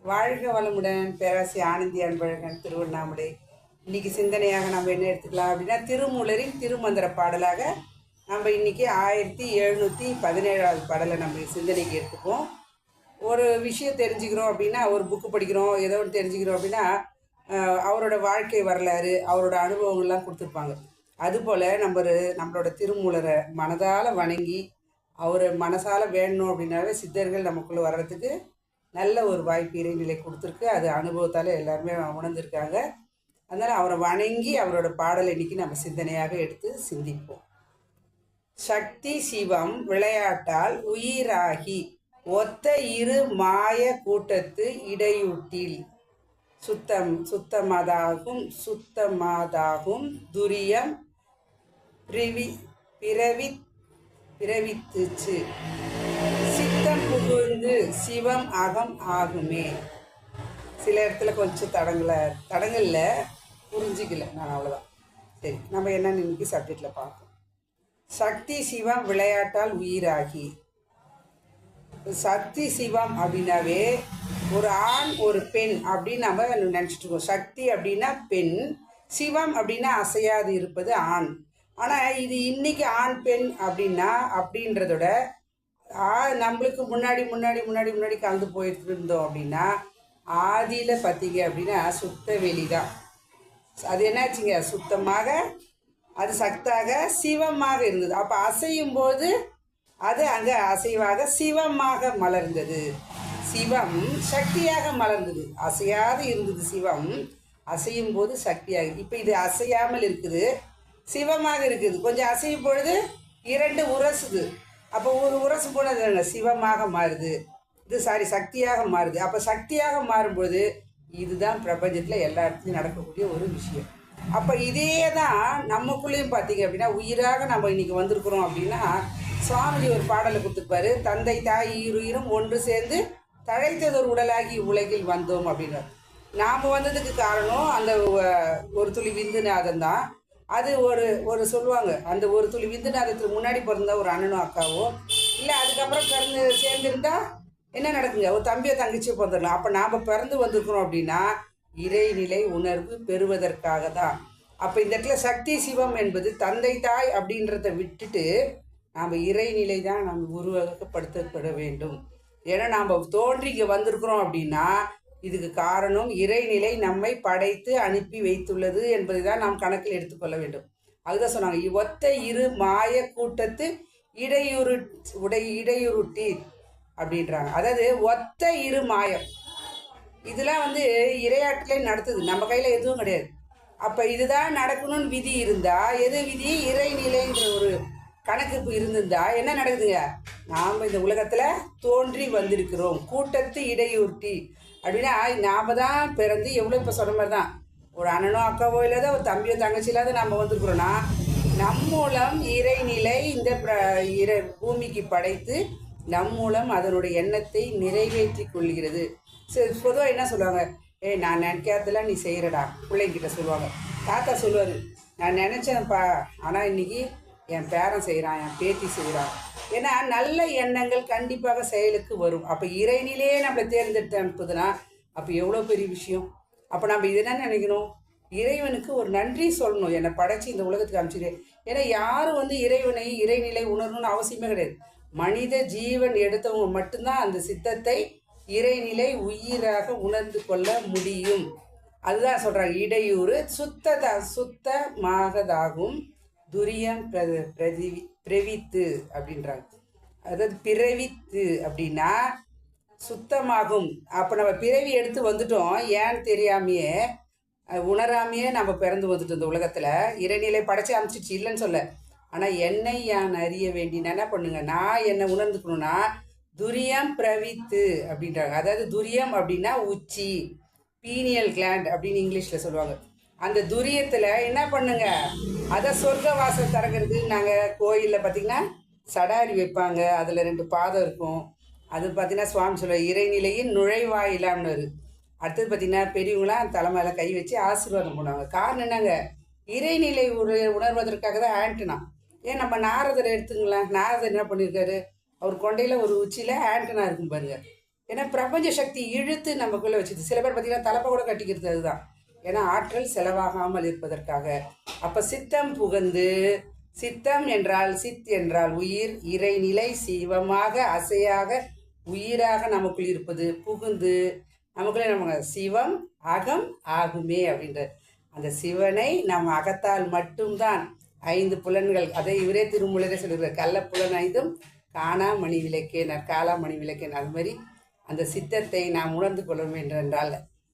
வாழ்க வளமுடன். பேராசி ஆனந்தி அன்பழகன், திருவண்ணாமலை. இன்னைக்கு சிந்தனையாக நம்ம என்ன எடுத்துக்கலாம் அப்படின்னா, திருமூலரின் திருமந்திர பாடலாக நம்ம இன்னைக்கு 1717வது பாடலை நம்ம சிந்தனைக்கு எடுத்துப்போம். ஒரு விஷயம் தெரிஞ்சுக்கிறோம் அப்படின்னா, ஒரு புக்கு படிக்கிறோம், ஏதோ ஒன்று தெரிஞ்சுக்கிறோம் அப்படின்னா, அவரோட வாழ்க்கை வரலாறு, அவரோட அனுபவங்கள்லாம் கொடுத்துருப்பாங்க. அதுபோல் நம்மளோட திருமூலரை மனதால் வணங்கி அவரை மனசால் வேணும் அப்படின்னாவே சித்தர்கள் நமக்குள்ளே வர்றதுக்கு நல்ல ஒரு வாய்ப்பு இறைநிலை கொடுத்துருக்கு. அது அனுபவத்தால் எல்லாருமே உணர்ந்திருக்காங்க. அதனால் அவரை வணங்கி அவரோட பாடலை இன்னைக்கு நம்ம சிந்தனையாக எடுத்து சிந்திப்போம். சக்தி சிவம் விளையாட்டால் உயிராகி ஒத்த இரு மாய கூட்டத்து இடையூட்டில் சுத்தமாதாகும் துரியம் பிறவித்துச்சு சித்தம் புகுந்து சிவம் அகம் ஆகுமே. சில இடத்துல கொஞ்சம் தடங்கல்ல புரிஞ்சிக்கல நான், அவ்வளோதான். சரி, நம்ம என்னன்னு இன்னைக்கு சப்ஜெக்டில் பார்ப்போம். சக்தி சிவம் விளையாட்டால் உயிராகி. சக்தி சிவம் அப்படின்னாவே ஒரு ஆண் ஒரு பெண் அப்படின்னு நம்ம நினச்சிட்டு இருக்கோம். சக்தி அப்படின்னா பெண், சிவம் அப்படின்னா அசையாது இருப்பது ஆண். ஆனால் இது இன்னைக்கு ஆண் பெண் அப்படின்றதோட நம்மளுக்கு முன்னாடி முன்னாடி முன்னாடி முன்னாடி கலந்து போயிட்டு இருந்தோம் அப்படின்னா, ஆதியில் பார்த்தீங்க அப்படின்னா சுத்த வெளி தான். அது என்னாச்சுங்க, சுத்தமாக அது சக்தாக சிவமாக இருந்தது. அப்போ அசையும் போது அது அங்கே அசைவாக சிவமாக மலர்ந்தது. சிவம் சக்தியாக மலர்ந்தது. அசையாது இருந்தது சிவம், அசையும் போது சக்தியாக. இப்போ இது அசையாமல் இருக்குது, சிவமாக இருக்குது. கொஞ்சம் அசையும் பொழுது இரண்டு உரசுது. அப்போ ஒரு உரசு போனது சிவமாக மாறுது, இது சக்தியாக மாறுது. அப்போ சக்தியாக மாறும்போது இதுதான் பிரபஞ்சத்தில் எல்லா இடத்துலையும் நடக்கக்கூடிய ஒரு விஷயம். அப்போ இதே தான் நமக்குள்ளேயும் பார்த்தீங்க அப்படின்னா, உயிராக நம்ம இன்றைக்கி வந்திருக்கிறோம் அப்படின்னா, சுவாமிஜி ஒரு பாடலை கொடுத்துருப்பாரு. தந்தை தாய் ஈருயிரும் ஒன்று சேர்ந்து தழைத்ததொரு உடலாகி உலகில் வந்தோம் அப்படின்னார். நாம் வந்ததுக்கு காரணம் அந்த ஒரு துளி விந்துநாதம் தான். அது ஒரு சொல்லுவாங்க, அந்த ஒரு துளி விந்துநாதத்துக்கு முன்னாடி பிறந்த ஒரு அண்ணனோ அக்காவோ இல்லை அதுக்கப்புறம் பிறந்து சேர்ந்துருந்தா என்ன நடக்குங்க, ஒரு தம்பியோ தங்கச்சியோ பிறந்துடலாம். அப்போ நாம் பிறந்து வந்திருக்கிறோம் அப்படின்னா இறைநிலை உணர்வு பெறுவதற்காக தான். அப்போ இந்த இடத்துல சக்தி சிவம் என்பது தந்தை தாய் அப்படின்றத விட்டுட்டு நாம் இறைநிலை தான் நாம் உருவகப்படுத்தப்பட வேண்டும். ஏன்னா நாம் தோன்றி இங்கே வந்திருக்கிறோம் அப்படின்னா இதுக்கு காரணம் இறைநிலை நம்மை படைத்து அனுப்பி வைத்துள்ளது என்பதை தான் நாம் கணக்கில் எடுத்துக்கொள்ள வேண்டும். அதுதான் சொன்னாங்க, ஒத்த இரு மாய கூட்டத்து இடையுருட்டி அப்படின்றாங்க. அதாவது ஒத்த இரு மாயம், இதெல்லாம் இரையாட்டிலே நடத்துது, நம்ம கையில் எதுவும் கிடையாது. அப்போ இதுதான் நடக்கணும்னு விதி இருந்தால், எது விதி, இறைநிலைன்ற ஒரு கணக்கு இருந்திருந்தா என்ன நடக்குதுங்க, நாம் இந்த உலகத்தில் தோன்றி வந்திருக்கிறோம். கூட்டத்து இடையூட்டி அப்படின்னா நாம் தான் பிறந்து எவ்வளோ இப்போ சொன்ன மாதிரி தான் ஒரு அண்ணனோ அக்காவோ இல்லாத ஒரு தம்பியோ தங்கச்சி இல்லாத நம்ம வந்திருக்கிறோன்னா, நம் மூலம் இறைநிலை இந்த பூமிக்கு படைத்து நம் மூலம் அதனுடைய எண்ணத்தை நிறைவேற்றி கொள்கிறது. சரி, பொதுவாக என்ன சொல்லுவாங்க, நான் நினைக்காதெல்லாம் நீ செய்கிறடா பிள்ளைங்கிட்ட சொல்லுவாங்க. தாத்தா சொல்லுவார், நான் நினச்சேன்ப்பா, ஆனால் இன்றைக்கி என் பேரன் செய்கிறான், என் பேத்தி செய்கிறான். ஏன்னா நல்ல எண்ணங்கள் கண்டிப்பாக செயலுக்கு வரும். அப்போ இறைநிலையே நம்மளை தேர்ந்தெடுத்து அனுப்புதுன்னா அப்போ எவ்வளோ பெரிய விஷயம். அப்போ நம்ம இதை என்ன நினைக்கணும், இறைவனுக்கு ஒரு நன்றி சொல்லணும், என்னை படைச்சி இந்த உலகத்துக்கு அனுப்பிச்சிடு. ஏன்னா யாரும் இறைவனை இறைநிலை உணரணும்னு அவசியமே கிடையாது. மனித ஜீவன் எடுத்தவங்க மட்டும்தான் அந்த சித்தத்தை இறைநிலை உயிராக உணர்ந்து கொள்ள முடியும். அதுதான் சொல்கிறாங்க, இடையூறு சுத்தமாகதாகும் துரியம் பிரவித்து அப்படின்றாங்க. அதாவது பிறவித்து அப்படின்னா சுத்தமாகும். அப்போ நம்ம பிறவி எடுத்து வந்துட்டோம், ஏன்னு தெரியாமையே உணராமையே நம்ம பிறந்து வந்துட்டோம் இந்த உலகத்தில். இறைநிலை படைச்சி அமைச்சிச்சு, இல்லைன்னு சொல்ல. ஆனால் என்னை யான் அறிய வேண்டினா என்ன பண்ணுங்க, நான் என்னை உணர்ந்துக்கணும்னா துரியம் பிரவித்து அப்படின்றாங்க. அதாவது துரியம் அப்படின்னா உச்சி, பீனியல் கிளாண்ட் அப்படின்னு இங்கிலீஷில் சொல்லுவாங்க. அந்த துரியத்தில் என்ன பண்ணுங்க, அதை சொர்க்க வாசல் திறக்கிறது. நாங்கள் கோயிலில் பார்த்திங்கன்னா சடாரி வைப்பாங்க, அதில் 2 பாதம் இருக்கும். அது பார்த்திங்கன்னா சுவாமி சொல்லுவார், இறைநிலையின் நுழைவாயிலாம்னு. அடுத்தது பார்த்திங்கன்னா பெரியவங்களாம் தலைமையில் கை வச்சு ஆசீர்வாதம் பண்ணுவாங்க. காரணம் என்னங்க, இறைநிலை உணர்வதற்காக தான் ஆண்டனா. ஏன் நம்ம நாரதரை எடுத்துங்களேன், நாரதர் என்ன பண்ணியிருக்காரு, அவர் கொண்டையில் ஒரு உச்சியில் ஆண்டனா இருக்கும் பாருங்க. ஏன்னா பிரபஞ்ச சக்தி இழுத்து நமக்குள்ளே வச்சுது. சில பேர் பார்த்திங்கன்னா தலைப்பை கூட கட்டிக்கிறது அதுதான். ஏன்னா ஆற்றல் செலவாகாமல் இருப்பதற்காக. அப்போ சித்தம் புகுந்து, சித்தம் என்றால் சித் என்றால் உயிர், இறைநிலை சிவமாக அசையாக உயிராக நமக்குள் இருப்பது புகுந்து நமக்குள்ளே நம்ம சிவம் அகம் ஆகுமே அப்படின்ற அந்த சிவனை நம் அகத்தால் மட்டும்தான் 5 புலன்கள், அதை இவரே திருமூலரே சொல்லுகிறார், கள்ள புலன் 5 காணா மணி விளக்கேனார், காலா மணி விளக்கேன். அது மாதிரி அந்த சித்தத்தை நாம் உணர்ந்து கொள்ள வேண்டும் என்றால்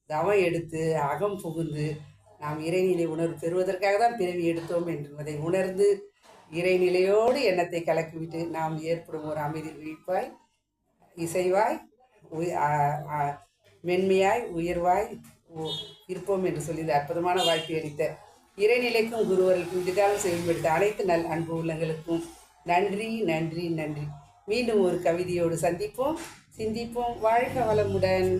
தவம் எடுத்து அகம் புகுந்து நாம் இறைநிலை உணர்வு பெறுவதற்காக தான் பிறவி எடுத்தோம் என்பதை உணர்ந்து இறைநிலையோடு எண்ணத்தை கலக்கிவிட்டு நாம் ஏற்படும் ஒரு அமைதி விழிப்பாய், இசைவாய், மென்மையாய், உயர்வாய் இருப்போம் என்று சொல்லி இந்த அற்புதமான வாய்ப்பை அளித்த இறைநிலைக்கும் குருவர்களுக்கும் இதுகாலம் செயல்படுத்த அனைத்து நல் அன்பு உள்ளங்களுக்கும் நன்றி நன்றி நன்றி. மீண்டும் ஒரு கவிதையோடு சந்திப்போம், சிந்திப்போம். வாழ்க வளமுடன்.